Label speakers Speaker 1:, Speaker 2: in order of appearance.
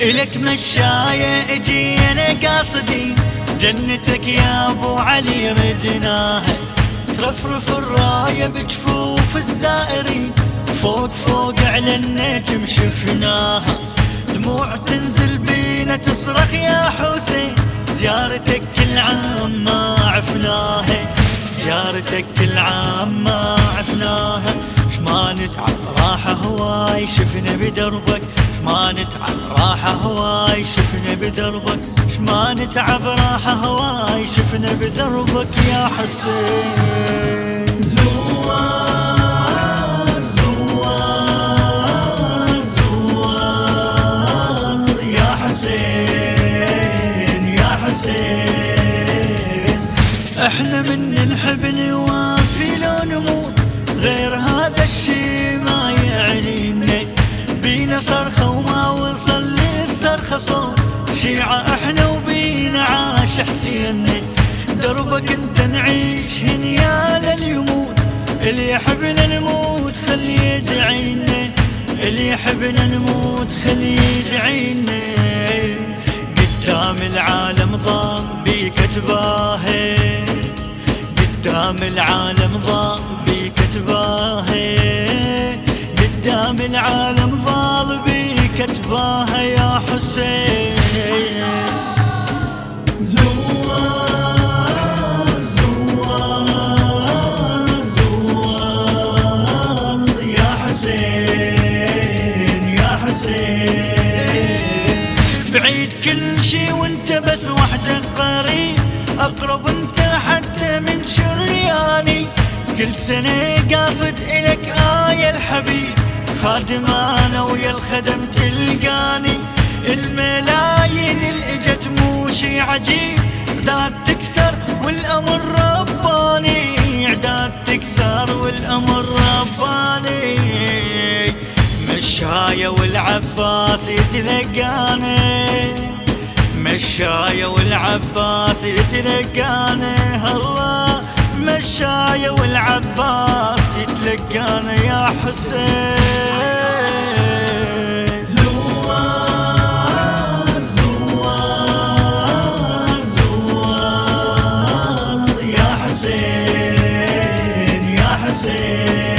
Speaker 1: إلك مشاية اجينا قاصدين جنتك يا ابو علي ردناها، ترفرف الراية بجفوف الزائرين، فوق فوق على النجم شفناها، دموع تنزل بينا تصرخ يا حسين، زيارتك كل عام ما عفناها، زيارتك كل عام ما عفناها، شما نتعب راحة هواي شفنا بدربك، شما نتعب راحة هواي شفنا بدربك، شما نتعب راحة هواي شفنا بدربك يا حسين. زوار زوار زوار يا حسين يا حسين، احنا من نحب نوافي لو نموت، غير هذا الشي ما يعنينا، بينا صرخة وما وصل للصرخة صوت، شيعة احنا وبينا عاش حسين، دربك انت نعيش هنيا لليموت، اللي يحبنا نموت خلي يدعينا، اللي يحبنا نموت خلي يدعينا، قدام العالم ضال بيك تباهي، قدام العالم ضال بيك تباهي، قدام العالم ضال بيك تباهي يا حسين. زوار زوار زوار يا حسين يا حسين، بعيد كل شي وانت بس وحدك قريب، اقرب انت حتى من شرياني، كل سنة قاصد إلك آية الحبيب، خادم أنا ويا الخدم تلقاني، الملايين اللي اجت مو شي عجيب، عداد تكثر والأمر رباني، عداد تكثر والأمر رباني، مشاية والعباس يتلقاني، مشاية والعباس يتلقاني، الله مشاية والعباس يتلقانا يا حسين. زوار زوار زوار يا حسين يا حسين.